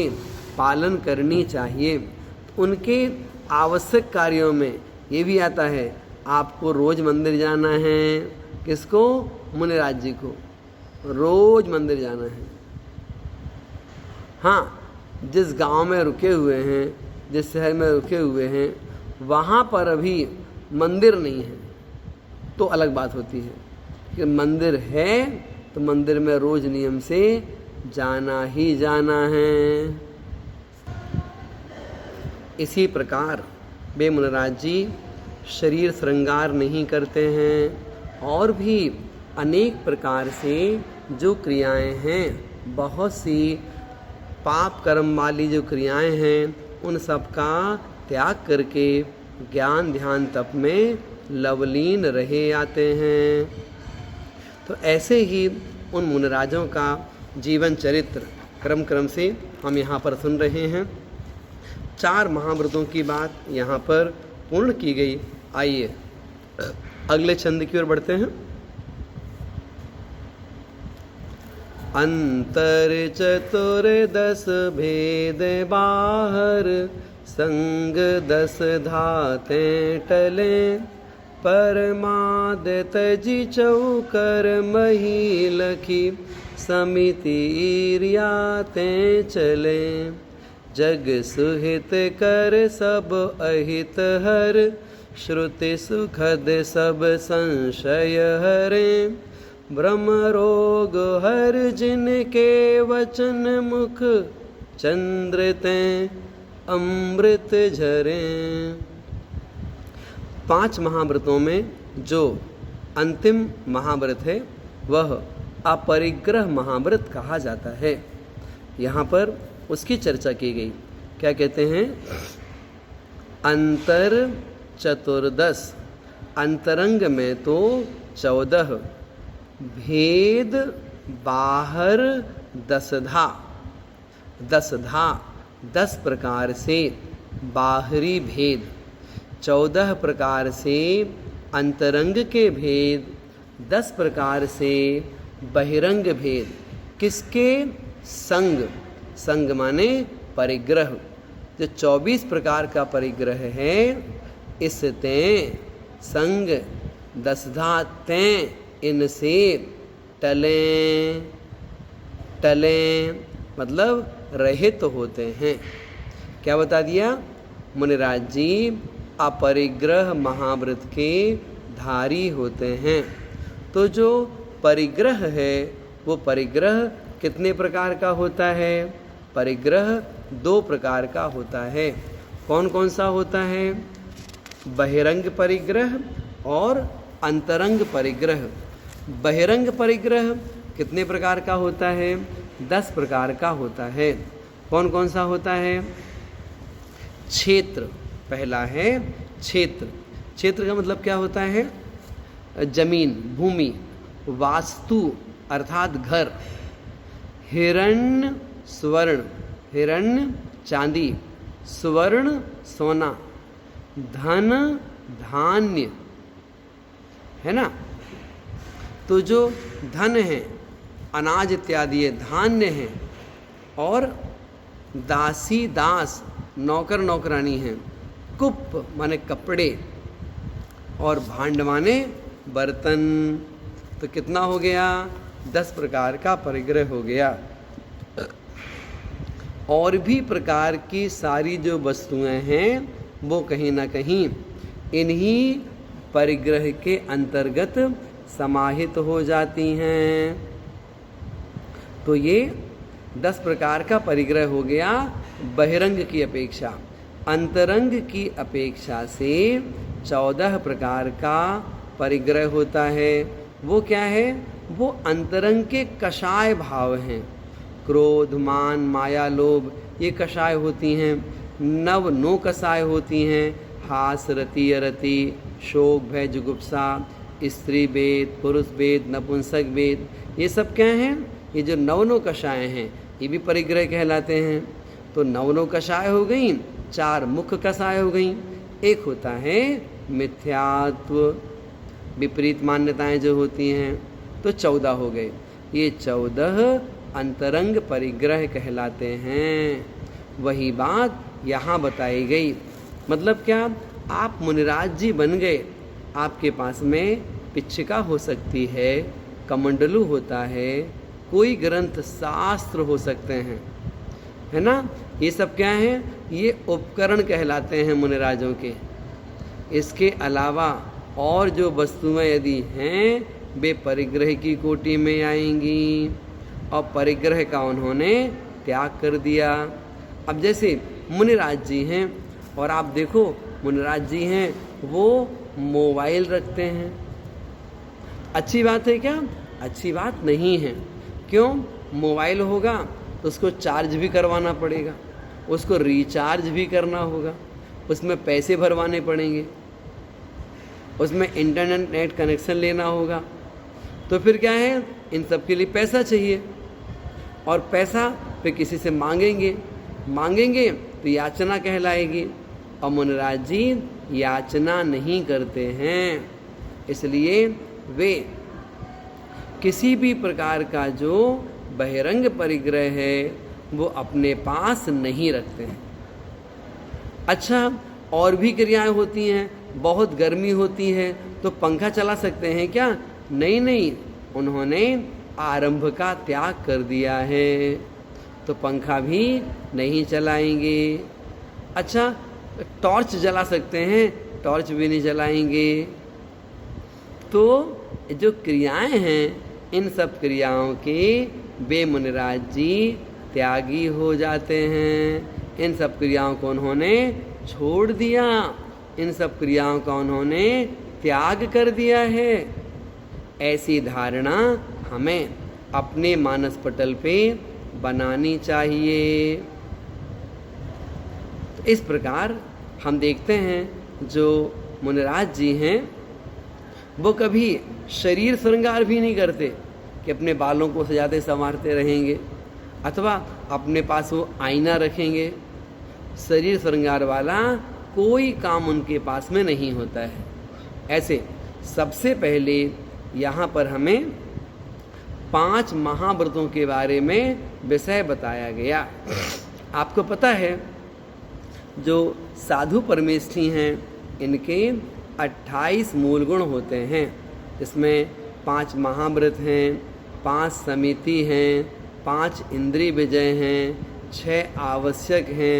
पालन करनी चाहिए। उनके आवश्यक कार्यों में ये भी आता है, आपको रोज मंदिर जाना है। किसको? मुनिराज जी को रोज मंदिर जाना है। हाँ, जिस गांव में रुके हुए हैं, जिस शहर में रुके हुए हैं, वहाँ पर अभी मंदिर नहीं है तो अलग बात होती है कि मंदिर है तो मंदिर में रोज नियम से जाना ही जाना है। इसी प्रकार वे मुनिराज जी शरीर श्रृंगार नहीं करते हैं और भी अनेक प्रकार से जो क्रियाएं हैं, बहुत सी पाप कर्म वाली जो क्रियाएं हैं, उन सब का त्याग करके ज्ञान ध्यान तप में लवलीन रहे आते हैं। तो ऐसे ही उन मुनिराजों का जीवन चरित्र क्रम क्रम से हम यहाँ पर सुन रहे हैं। 4 महाव्रतों की बात यहाँ पर पूर्ण की गई। आइए अगले छंद की ओर बढ़ते हैं। अंतर चतुर्दश भेद बाहर, संग 10 धाते टले, परमाद तजी चौकर मही लखी, समिति ईर्याते चले, जग सुहित कर सब अहित हर, श्रुति सुखद सब संशय हरे, ब्रह्म रोग हर जिनके वचन मुख, चंद्र ते अमृत झरे। 5 महाव्रतों में जो अंतिम महाव्रत है वह अपरिग्रह महाव्रत कहा जाता है। यहाँ पर उसकी चर्चा की गई। क्या कहते हैं? अंतर चतुर्दश, अंतरंग में तो 14, भेद बाहर 10 धा, 10 प्रकार से बाहरी भेद, 14 प्रकार से अंतरंग के भेद, 10 प्रकार से बहिरंग भेद। किसके? संग। संग माने परिग्रह। जो 24 प्रकार का परिग्रह है, इसते संग 10 धा तें, इनसे टलें मतलब रहित होते हैं। क्या बता दिया? मुनिराज जी अपरिग्रह महाव्रत के धारी होते हैं। तो जो परिग्रह है वो परिग्रह कितने प्रकार का होता है? परिग्रह 2 प्रकार का होता है। कौन कौन सा होता है? बहिरंग परिग्रह और अंतरंग परिग्रह। बहिरंग परिग्रह कितने प्रकार का होता है? 10 प्रकार का होता है। कौन कौन सा होता है? क्षेत्र, पहला है क्षेत्र। क्षेत्र का मतलब क्या होता है? जमीन, भूमि। वास्तु अर्थात घर। हिरण्य स्वर्ण, हिरण्य चांदी, स्वर्ण सोना, धन धान्य, है ना। तो जो धन है, अनाज इत्यादि है, धान्य है, और दासी दास, नौकर नौकरानी हैं। कुप माने कपड़े, और भांड माने बर्तन। तो कितना हो गया? 10 प्रकार का परिग्रह हो गया। और भी प्रकार की सारी जो वस्तुएं हैं वो कहीं ना कहीं इन्हीं परिग्रह के अंतर्गत समाहित हो जाती हैं। तो ये 10 प्रकार का परिग्रह हो गया बहिरंग की अपेक्षा। अंतरंग की अपेक्षा से 14 प्रकार का परिग्रह होता है। वो क्या है? वो अंतरंग के कषाय भाव हैं। क्रोध, मान, माया, लोभ, ये कषाय होती हैं। नव नो कषाय होती हैं। हास, रति, अरति, शोक, भय, जुगुप्सा, स्त्री भेद, पुरुष भेद, नपुंसक भेद, ये सब क्या हैं? ये जो नवनो कषाय हैं ये भी परिग्रह कहलाते हैं। तो नवनो कषाय हो गई, 4 मुख्य कषाय हो गई। एक होता है मिथ्यात्व, विपरीत मान्यताएं जो होती हैं, तो 14 हो गए। ये 14 अंतरंग परिग्रह कहलाते हैं। वही बात यहाँ बताई गई। मतलब क्या? आप मुनिराज जी बन गए, आपके पास में पिच्छिका हो सकती है, कमंडलू होता है, कोई ग्रंथ शास्त्र हो सकते हैं, है ना। ये सब क्या है? ये उपकरण कहलाते हैं मुनिराजों के। इसके अलावा और जो वस्तुएं यदि हैं वे परिग्रह की कोटि में आएंगी, और परिग्रह का उन्होंने त्याग कर दिया। अब जैसे मुनिराज जी हैं, और आप देखो मुनिराज जी हैं वो मोबाइल रखते हैं। अच्छी बात है क्या? अच्छी बात नहीं है। क्यों? मोबाइल होगा तो उसको चार्ज भी करवाना पड़ेगा, उसको रिचार्ज भी करना होगा, उसमें पैसे भरवाने पड़ेंगे, उसमें इंटरनेट कनेक्शन लेना होगा। तो फिर क्या है? इन सब के लिए पैसा चाहिए, और पैसा फिर किसी से मांगेंगे तो याचना कहलाएगी। और मुनिराज जी याचना नहीं करते हैं, इसलिए वे किसी भी प्रकार का जो बहिरंग परिग्रह है वो अपने पास नहीं रखते हैं। अच्छा, और भी क्रियाएं होती हैं। बहुत गर्मी होती है तो पंखा चला सकते हैं क्या? नहीं, उन्होंने आरंभ का त्याग कर दिया है, तो पंखा भी नहीं चलाएंगे। अच्छा, टॉर्च जला सकते हैं, टॉर्च भी नहीं जलाएंगे। तो जो क्रियाएं हैं इन सब क्रियाओं के वे मुनिराज जी त्यागी हो जाते हैं। इन सब क्रियाओं को उन्होंने छोड़ दिया, इन सब क्रियाओं का उन्होंने त्याग कर दिया है। ऐसी धारणा हमें अपने मानस पटल पे बनानी चाहिए। तो इस प्रकार हम देखते हैं जो मुनिराज जी हैं वो कभी शरीर श्रृंगार भी नहीं करते कि अपने बालों को सजाते संवारते रहेंगे, अथवा अपने पास वो आईना रखेंगे। शरीर श्रृंगार वाला कोई काम उनके पास में नहीं होता है। ऐसे सबसे पहले यहाँ पर हमें 5 महाव्रतों के बारे में विषय बताया गया। आपको पता है जो साधु परमेष्ठी हैं इनके 28 मूल गुण होते हैं। इसमें 5 महाव्रत हैं, 5 समिति हैं, 5 इंद्रिय विजय हैं, 6 आवश्यक हैं,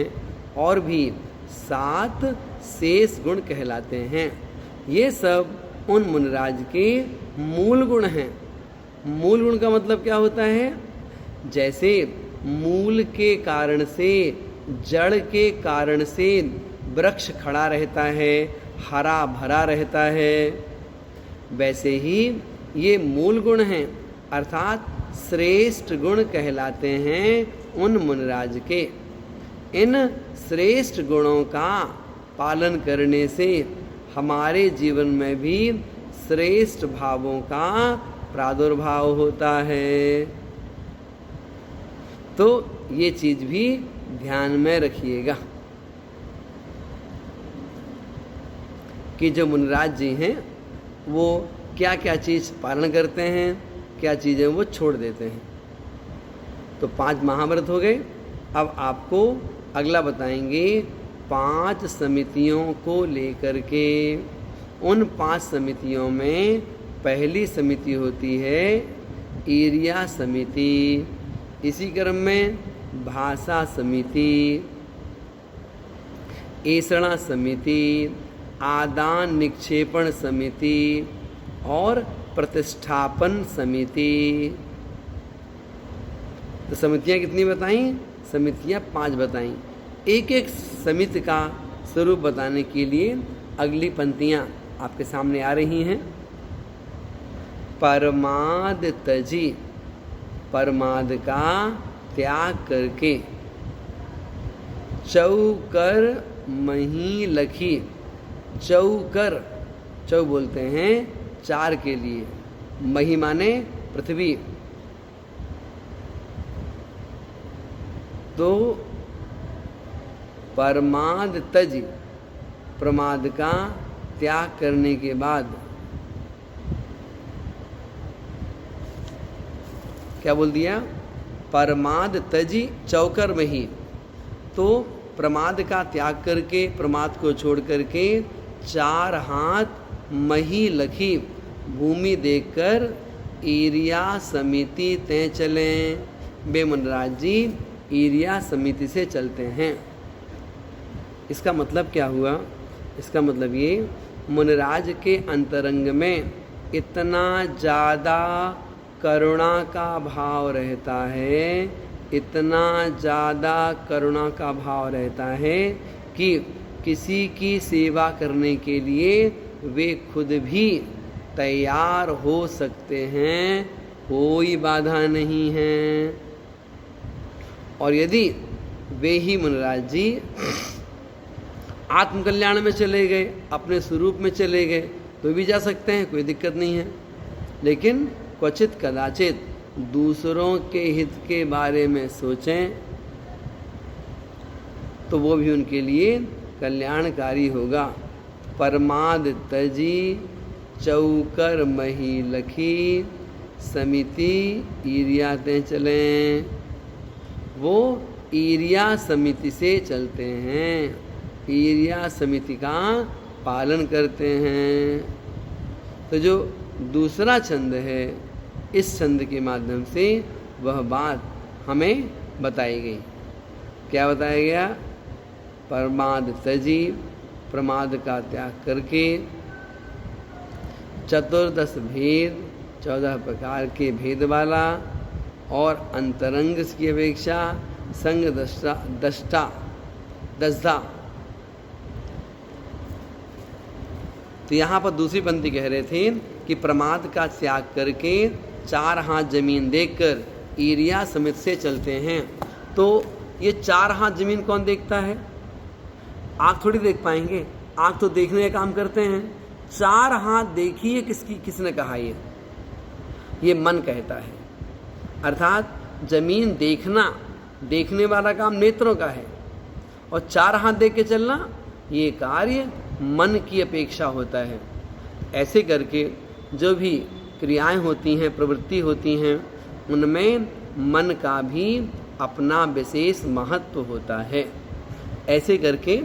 और भी 7 शेष गुण कहलाते हैं। ये सब उन मुनिराज के मूल गुण हैं। मूल गुण का मतलब क्या होता है? जैसे मूल के कारण से, जड़ के कारण से वृक्ष खड़ा रहता है, हरा भरा रहता है, वैसे ही ये मूल गुण हैं, अर्थात श्रेष्ठ गुण कहलाते हैं उन मुनिराज के। इन श्रेष्ठ गुणों का पालन करने से हमारे जीवन में भी श्रेष्ठ भावों का प्रादुर्भाव होता है। तो ये चीज भी ध्यान में रखिएगा कि जो मुनिराज जी हैं वो क्या क्या चीज़ पालन करते हैं, क्या चीज़ें वो छोड़ देते हैं। तो 5 महाव्रत हो गए। अब आपको अगला बताएंगे 5 समितियों को लेकर के। उन 5 समितियों में पहली समिति होती है ईर्ष्या समिति, इसी क्रम में भाषा समिति, ऐषणा समिति, आदान निक्षेपण समिति और प्रतिष्ठापन समिति। तो समितियां कितनी बताई? समितियां 5 बताई। एक एक समिति का स्वरूप बताने के लिए अगली पंक्तियां आपके सामने आ रही हैं। परमाद तजी, परमाद का त्याग करके, चौकर मही लखी, चौकर, चौ बोलते हैं 4 के लिए, मही माने पृथ्वी, तो परमाद तज, प्रमाद का त्याग करने के बाद क्या बोल दिया? परमाद तजी चौकर में ही। तो प्रमाद का त्याग करके, प्रमाद को छोड़ करके 4 हाथ मही लखी भूमि देखकर ईर्ष्या समिति ते चलें। बे मुनिराज जी ईर्ष्या समिति से चलते हैं। इसका मतलब क्या हुआ? इसका मतलब ये, मुनिराज के अंतरंग में इतना ज़्यादा करुणा का भाव रहता है, इतना ज़्यादा करुणा का भाव रहता है कि किसी की सेवा करने के लिए वे खुद भी तैयार हो सकते हैं, कोई बाधा नहीं है। और यदि वे ही मुनिराज जी आत्मकल्याण में चले गए, अपने स्वरूप में चले गए, तो भी जा सकते हैं, कोई दिक्कत नहीं है। लेकिन क्वचित कदाचित दूसरों के हित के बारे में सोचें तो वो भी उनके लिए कल्याणकारी होगा। परमाद तजी चौकर मही लखी समिति ईर्ष्या ते चलें। वो ईर्ष्या समिति से चलते हैं, ईर्ष्या समिति का पालन करते हैं। तो जो दूसरा छंद है, इस छंद के माध्यम से वह बात हमें बताई गई। क्या बताया गया? परमाद तजी, प्रमाद का त्याग करके 14 भेद, 14 प्रकार के भेद वाला और अंतरंग की अपेक्षा संग दस्ता। तो यहाँ पर दूसरी पंक्ति कह रहे थे कि प्रमाद का त्याग करके 4 हाथ जमीन देखकर ईर्ष्या समिति से चलते हैं। तो ये 4 हाथ जमीन कौन देखता है? आँख थोड़ी देख पाएंगे, आँख तो देखने का काम करते हैं। 4 हाथ देखिए किसने कहा? ये मन कहता है। अर्थात जमीन देखना, देखने वाला काम नेत्रों का है, और 4 हाथ देख के चलना ये कार्य मन की अपेक्षा होता है। ऐसे करके जो भी क्रियाएं होती हैं, प्रवृत्ति होती हैं, उनमें मन का भी अपना विशेष महत्व होता है। ऐसे करके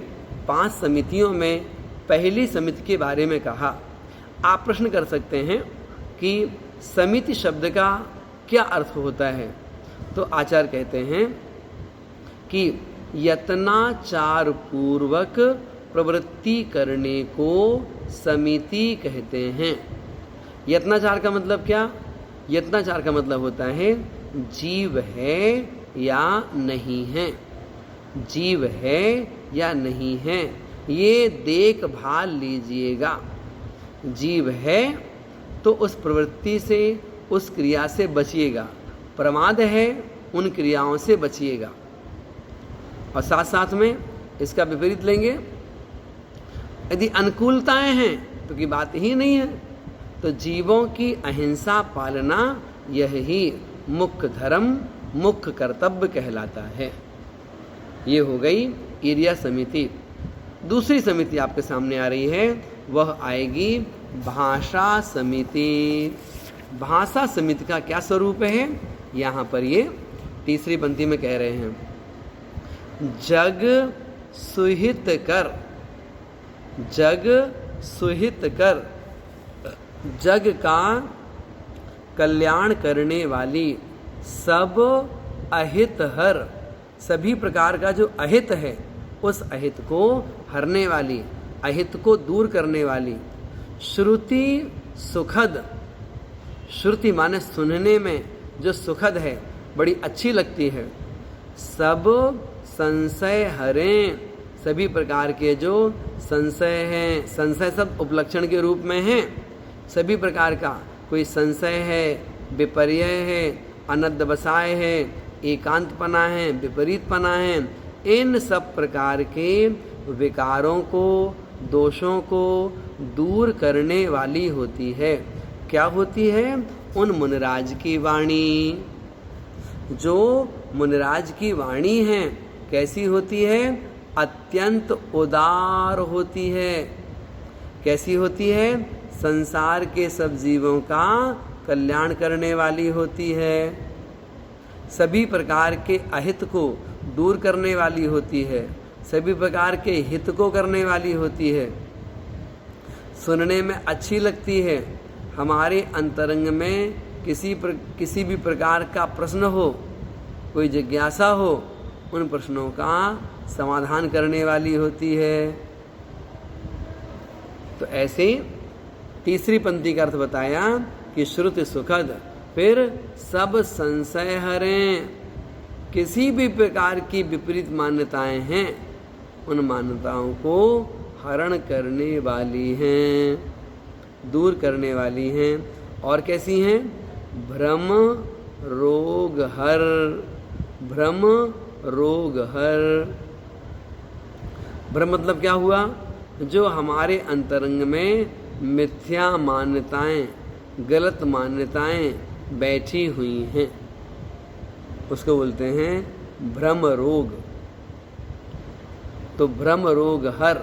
5 समितियों में पहली समिति के बारे में कहा। आप प्रश्न कर सकते हैं कि समिति शब्द का क्या अर्थ होता है? तो आचार्य कहते हैं कि यत्नाचार पूर्वक प्रवृत्ति करने को समिति कहते हैं। यत्नाचार का मतलब क्या? यत्नाचार का मतलब होता है जीव है या नहीं है, जीव है या नहीं है, ये देखभाल लीजिएगा। जीव है तो उस प्रवृत्ति से, उस क्रिया से बचिएगा, प्रमाद है उन क्रियाओं से बचिएगा। और साथ साथ में इसका विपरीत लेंगे, यदि अनुकूलताएं हैं तो की बात ही नहीं है। तो जीवों की अहिंसा पालना यह ही मुख्य धर्म, मुख्य कर्तव्य कहलाता है। ये हो गई एरिया समिति। दूसरी समिति आपके सामने आ रही है, वह आएगी भाषा समिति। भाषा समिति का क्या स्वरूप है, यहाँ पर ये तीसरी पंक्ति में कह रहे हैं, जग सुहित कर, जग सुहित कर, जग का कल्याण करने वाली, सब अहित हर, सभी प्रकार का जो अहित है उस अहित को हरने वाली, अहित को दूर करने वाली, श्रुति सुखद, श्रुति माने सुनने में जो सुखद है, बड़ी अच्छी लगती है, सब संशय हरें, सभी प्रकार के जो संशय हैं, संशय सब उपलक्षण के रूप में हैं, सभी प्रकार का कोई संशय है, विपर्य है, अनद्धवसाय है, एकांतपना है, विपरीतपना है, इन सब प्रकार के विकारों को, दोषों को दूर करने वाली होती है। क्या होती है? उन मुनिराज की वाणी। जो मुनिराज की वाणी है कैसी होती है? अत्यंत उदार होती है। कैसी होती है? संसार के सब जीवों का कल्याण करने वाली होती है, सभी प्रकार के अहित को दूर करने वाली होती है, सभी प्रकार के हित को करने वाली होती है, सुनने में अच्छी लगती है। हमारे अंतरंग में किसी भी प्रकार का प्रश्न हो, कोई जिज्ञासा हो, उन प्रश्नों का समाधान करने वाली होती है। तो ऐसे तीसरी पंक्ति का अर्थ बताया कि श्रुति सुखद, फिर सब संशय हरें, किसी भी प्रकार की विपरीत मान्यताएं हैं उन मान्यताओं को हरण करने वाली हैं, दूर करने वाली हैं। और कैसी हैं? भ्रम रोग हर, भ्रम रोग हर। भ्रम मतलब क्या हुआ? जो हमारे अंतरंग में मिथ्या मान्यताएं, गलत मान्यताएं बैठी हुई हैं, उसको बोलते हैं भ्रम रोग। तो भ्रम रोग हर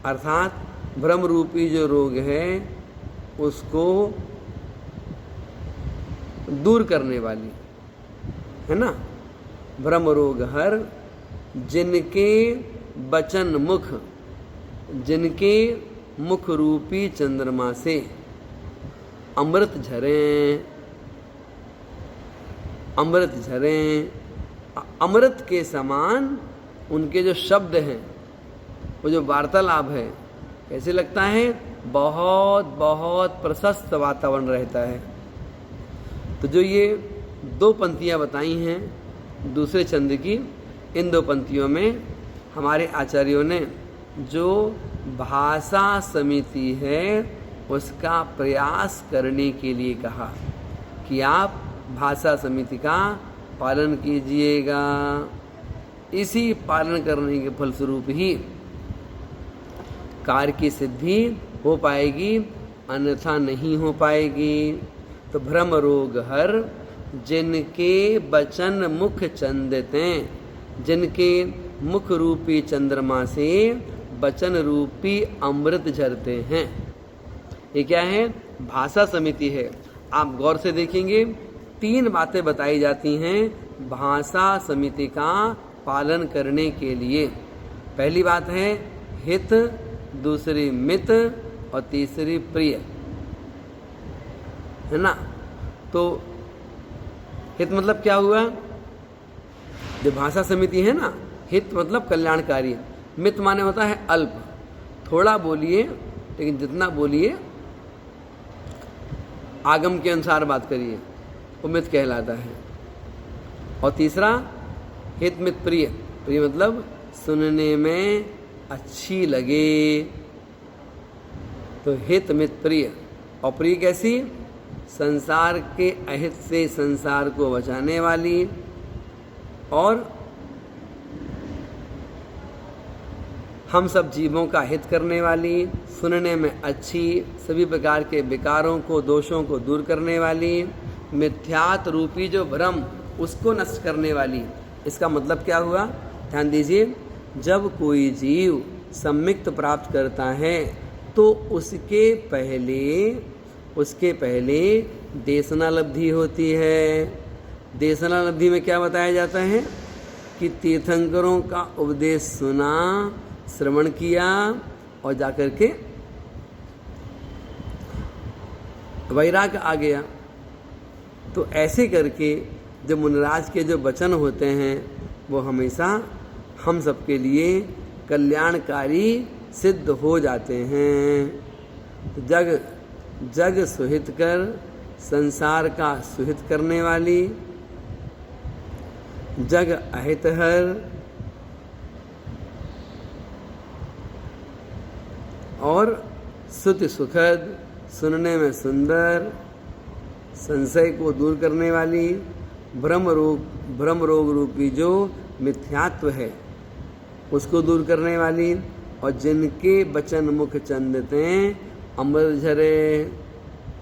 अर्थात भ्रम रूपी जो रोग है उसको दूर करने वाली है ना। भ्रम रोग हर, जिनके बचन मुख, जिनके मुख रूपी चंद्रमा से अमृत झरें, अमृत झरें, अमृत के समान उनके जो शब्द हैं, वो जो वार्तालाप है, कैसे लगता है? बहुत बहुत प्रशस्त वातावरण रहता है। तो जो ये दो पंक्तियाँ बताई हैं दूसरे छंद की, इन दो पंक्तियों में हमारे आचार्यों ने जो भाषा समिति है उसका प्रयास करने के लिए कहा कि आप भाषा समिति का पालन कीजिएगा। इसी पालन करने के फलस्वरूप ही कार्य की सिद्धि हो पाएगी, अन्यथा नहीं हो पाएगी। तो भ्रम रोग हर, जिनके बचन मुख चंदते, जिनके मुख रूपी चंद्रमा से बचन रूपी अमृत झरते हैं। ये क्या है? भाषा समिति है। आप गौर से देखेंगे 3 बातें बताई जाती हैं भाषा समिति का पालन करने के लिए। पहली बात है हित, दूसरी मित और तीसरी प्रिय, है ना। तो हित मतलब क्या हुआ? जो भाषा समिति है ना, हित मतलब कल्याणकारी, मित माने होता है अल्प, थोड़ा बोलिए लेकिन जितना बोलिए आगम के अनुसार बात करिए, वो मित कहलाता है। और तीसरा हित मित प्रिय, प्रिय मतलब सुनने में अच्छी लगे। तो हित मित प्रिय। और प्रिय कैसी? संसार के अहित से संसार को बचाने वाली और हम सब जीवों का हित करने वाली, सुनने में अच्छी, सभी प्रकार के विकारों को, दोषों को दूर करने वाली, मिथ्यात्व रूपी जो भ्रम उसको नष्ट करने वाली। इसका मतलब क्या हुआ? ध्यान दीजिए, जब कोई जीव सम्मिक्त प्राप्त करता है तो उसके पहले देशनालब्धि होती है। देशनालब्धि में क्या बताया जाता है कि तीर्थंकरों का उपदेश सुना, श्रवण किया और जाकर के वैराग आ गया। तो ऐसे करके जो मुनिराज के जो वचन होते हैं वो हमेशा हम सबके लिए कल्याणकारी सिद्ध हो जाते हैं। तो जग सुहित कर, संसार का सुहित करने वाली, जग अहितहर और श्रुति सुखद, सुनने में सुंदर, संशय को दूर करने वाली, भ्रम रोग रूपी जो मिथ्यात्व है उसको दूर करने वाली, और जिनके बचन मुख चंदते अमृत झरे,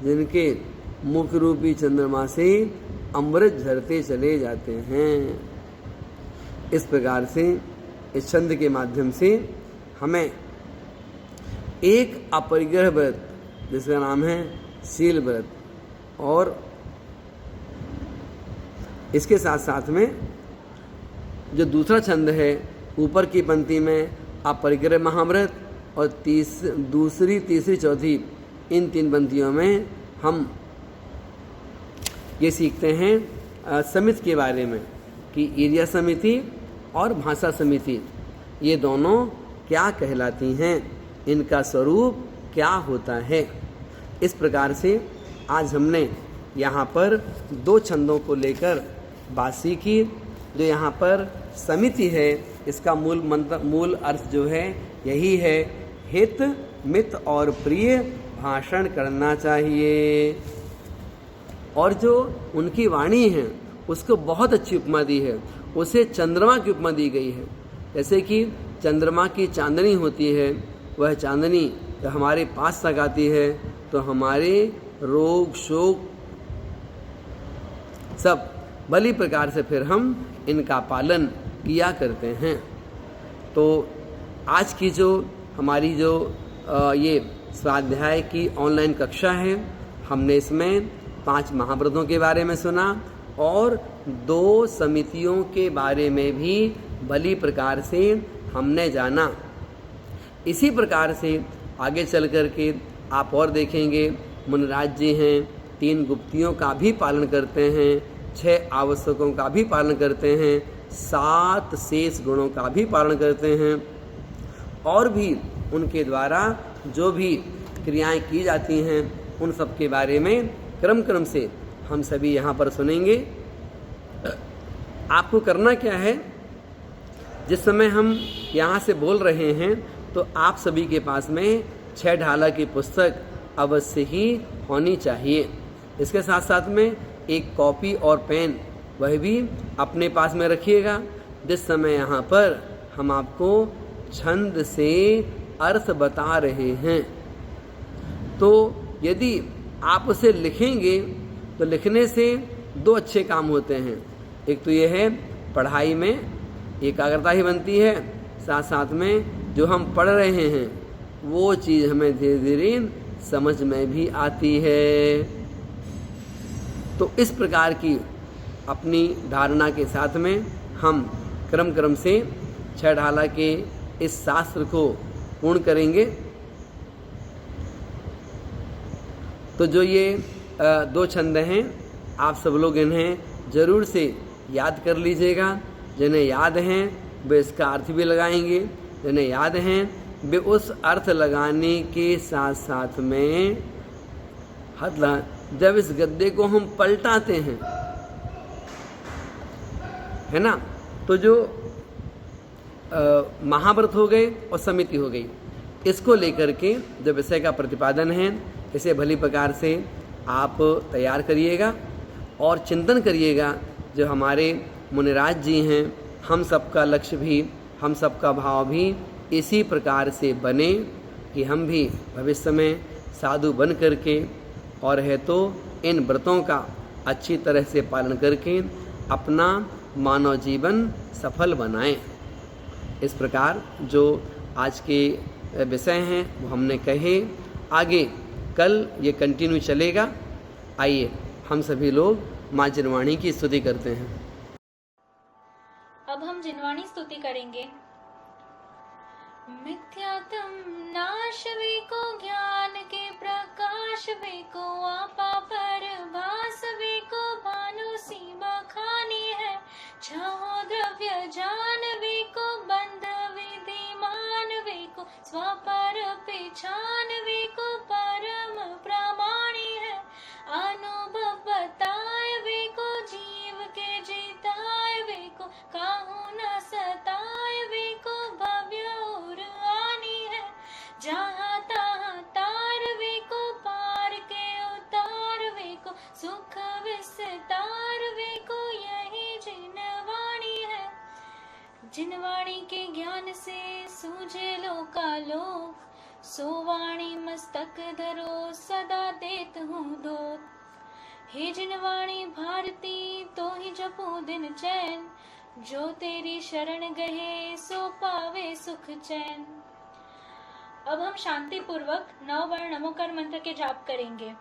जिनके मुख रूपी चंद्रमा से अमृत झरते चले जाते हैं। इस प्रकार से इस छंद के माध्यम से हमें एक अपरिग्रह व्रत जिसका नाम है शील व्रत, और इसके साथ साथ में जो दूसरा छंद है ऊपर की पंक्ति में अपरिग्रह महाव्रत, और दूसरी, तीसरी, चौथी इन 3 पंक्तियों में हम ये सीखते हैं समिति के बारे में कि एरिया समिति और भाषा समिति ये दोनों क्या कहलाती हैं, इनका स्वरूप क्या होता है। इस प्रकार से आज हमने यहाँ पर 2 छंदों को लेकर बात सीखी। जो यहाँ पर समिति है इसका मूल अर्थ जो है यही है, हित मित और प्रिय भाषण करना चाहिए। और जो उनकी वाणी है उसको बहुत अच्छी उपमा दी है, उसे चंद्रमा की उपमा दी गई है। जैसे कि चंद्रमा की चांदनी होती है, वह चांदनी जब हमारे पास तक आती है तो हमारे रोग शोक सब भली प्रकार से फिर हम इनका पालन किया करते हैं। तो आज की जो हमारी जो ये स्वाध्याय की ऑनलाइन कक्षा है, हमने इसमें 5 महाव्रतों के बारे में सुना और 2 समितियों के बारे में भी भली प्रकार से हमने जाना। इसी प्रकार से आगे चल कर के आप और देखेंगे, मुनिराज जी हैं 3 गुप्तियों का भी पालन करते हैं, 6 आवश्यकों का भी पालन करते हैं, 7 शेष गुणों का भी पालन करते हैं, और भी उनके द्वारा जो भी क्रियाएं की जाती हैं उन सब के बारे में क्रम से हम सभी यहाँ पर सुनेंगे। आपको करना क्या है, जिस समय हम यहाँ से बोल रहे हैं तो आप सभी के पास में 6 ढाला की पुस्तक अवश्य ही होनी चाहिए। इसके साथ साथ में एक कॉपी और पेन वह भी अपने पास में रखिएगा। जिस समय यहाँ पर हम आपको छंद से अर्थ बता रहे हैं तो यदि आप उसे लिखेंगे तो लिखने से 2 अच्छे काम होते हैं। एक तो ये है पढ़ाई में एकाग्रता ही बनती है, साथ साथ में जो हम पढ़ रहे हैं वो चीज़ हमें धीरे धीरे समझ में भी आती है। तो इस प्रकार की अपनी धारणा के साथ में हम क्रम से 6 ढाला के इस शास्त्र को पूर्ण करेंगे। तो जो ये 2 छंद हैं आप सब लोग इन्हें ज़रूर से याद कर लीजिएगा। जिन्हें याद हैं वे इसका अर्थ भी लगाएंगे, जिन्हें याद हैं वे उस अर्थ लगाने के साथ साथ में जब इस गद्दे को हम पलटाते हैं, है ना, तो जो महाव्रत हो गए और समिति हो गई, इसको लेकर के जो विषय का प्रतिपादन है इसे भली प्रकार से आप तैयार करिएगा और चिंतन करिएगा। जो हमारे मुनिराज जी हैं, हम सबका लक्ष्य भी, हम सबका भाव भी इसी प्रकार से बने कि हम भी भविष्य में साधु बन करके और है तो इन व्रतों का अच्छी तरह से पालन करके अपना मानव जीवन सफल बनाएं। इस प्रकार जो आज के विषय हैं वो हमने कहे, आगे कल ये कंटिन्यू चलेगा। आइए हम सभी लोग माँ जिनवाणी की स्तुति करते हैं। अब हम जिनवाणी स्तुति करेंगे। मिथ्यात्म नाश वे को ज्ञान के प्रकाश वे को आपा पर भास वे को भानु सीमा खानी है। छहो द्रव्य जान वे को बंध विधिमान वे को स्वापर पहचान वे को परम प्रमाणी है। अनुभव बताए वे को जीव के जीताए वे को काहू न सताए वे को भव्य और आनी है। जहाँ तहाँ तार वे को पार के उतार वे को सुख विस्तार वे को यही जिनवाणी है। जिनवाणी के ज्ञान से सूझे लोकालोक, सो वाणी मस्तक धरो सदा देत हूँ दो। हे जिनवाणी भारती तो ही जपो दिन चैन, जो तेरी शरण गए सो पावे सुख चैन। अब हम शांति पूर्वक 9 बार नमोकार मंत्र के जाप करेंगे।